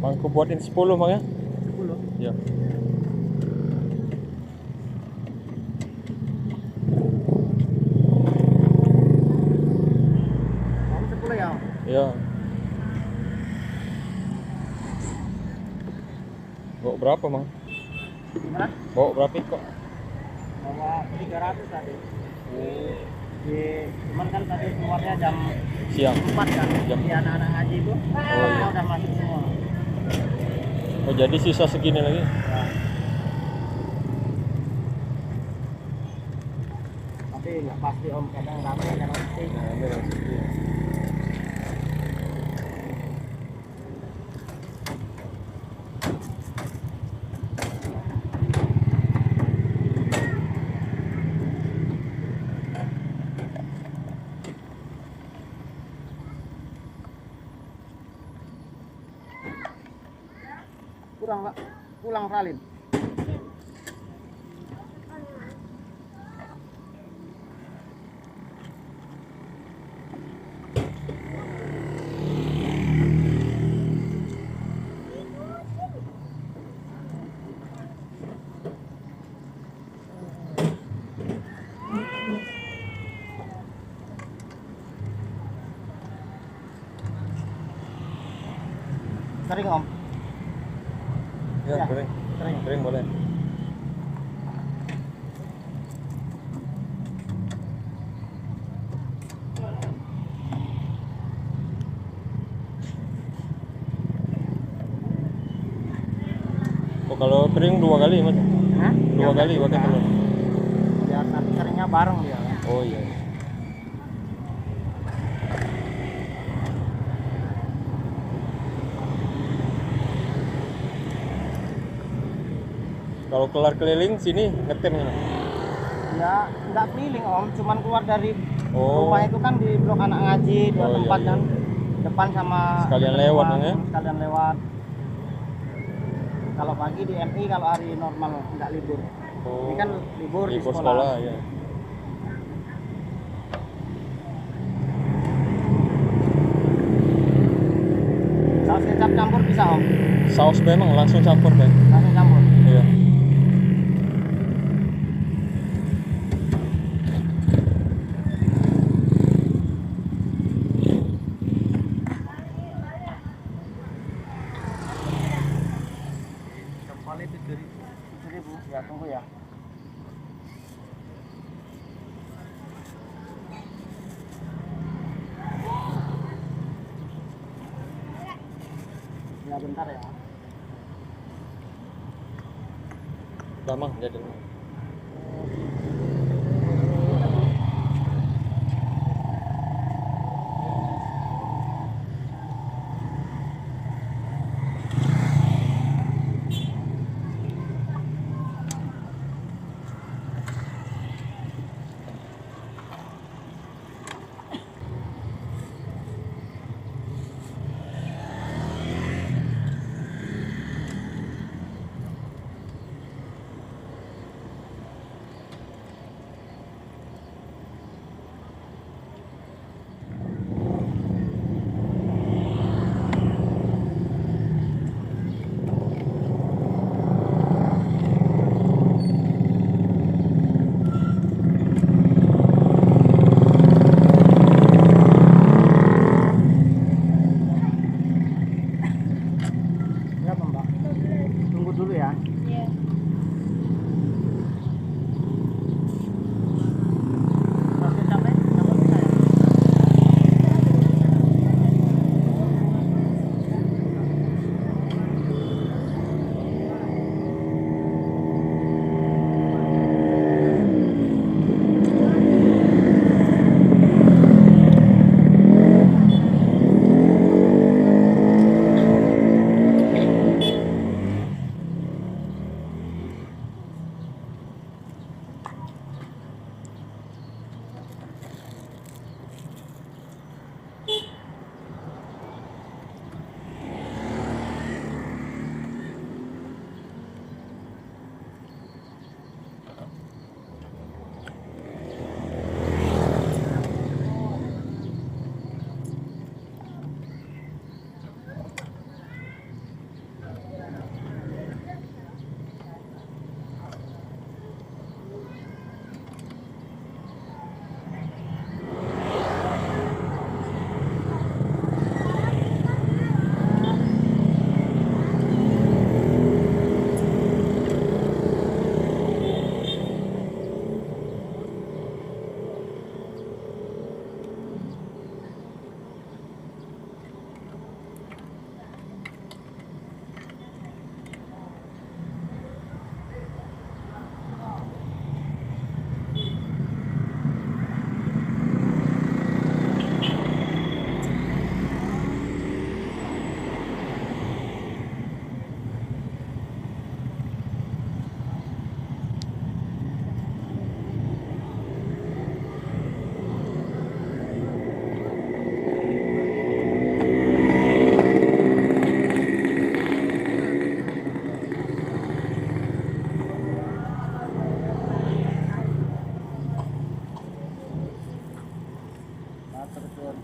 Bangku buatin 10 Bang ya? 10. Ya. Om 10 ya? Ya. Bawa berapa Bang? Gimana? Bawa berapa kok? Bawa 300 tadi. Cuman kan tadi keluarnya jam Siang. 4 kan. Jam. Di anak-anak ngaji itu. Iya. Udah masuk semua. Oh, jadi sisa segini lagi? Ya. Tapi nggak pasti Om, kadang rame kadang sepi. Nah, ini rezeki. Kurang Pak, pulang salin. Sering Om? Ya, Ya, kering. sering. Kering boleh. Oh, kalau kering 2 kali Mas? Hah? 2 kali pakai Enggak. telur. Biar nanti keringnya bareng dia. Oh iya. Kalau kelar keliling sini ngetem ya? Ya nggak keliling Om, cuman keluar dari Oh. rumah itu kan di blok anak ngaji, dua Oh, iya, tempat iya. kan. Depan sama Sekalian depan lewat, rumah, ya? sekalian lewat. Kalau pagi di MI, kalau hari normal nggak libur. Oh. Ini kan libur di Libur sekolah. sekolah ya. Saus kecap campur bisa Om, Saus memang langsung campur kan? langsung campur. Iya. Jempolnya 7.000. Ya tunggu ya. Ya bentar ya. Udah Mang, jadi. terjun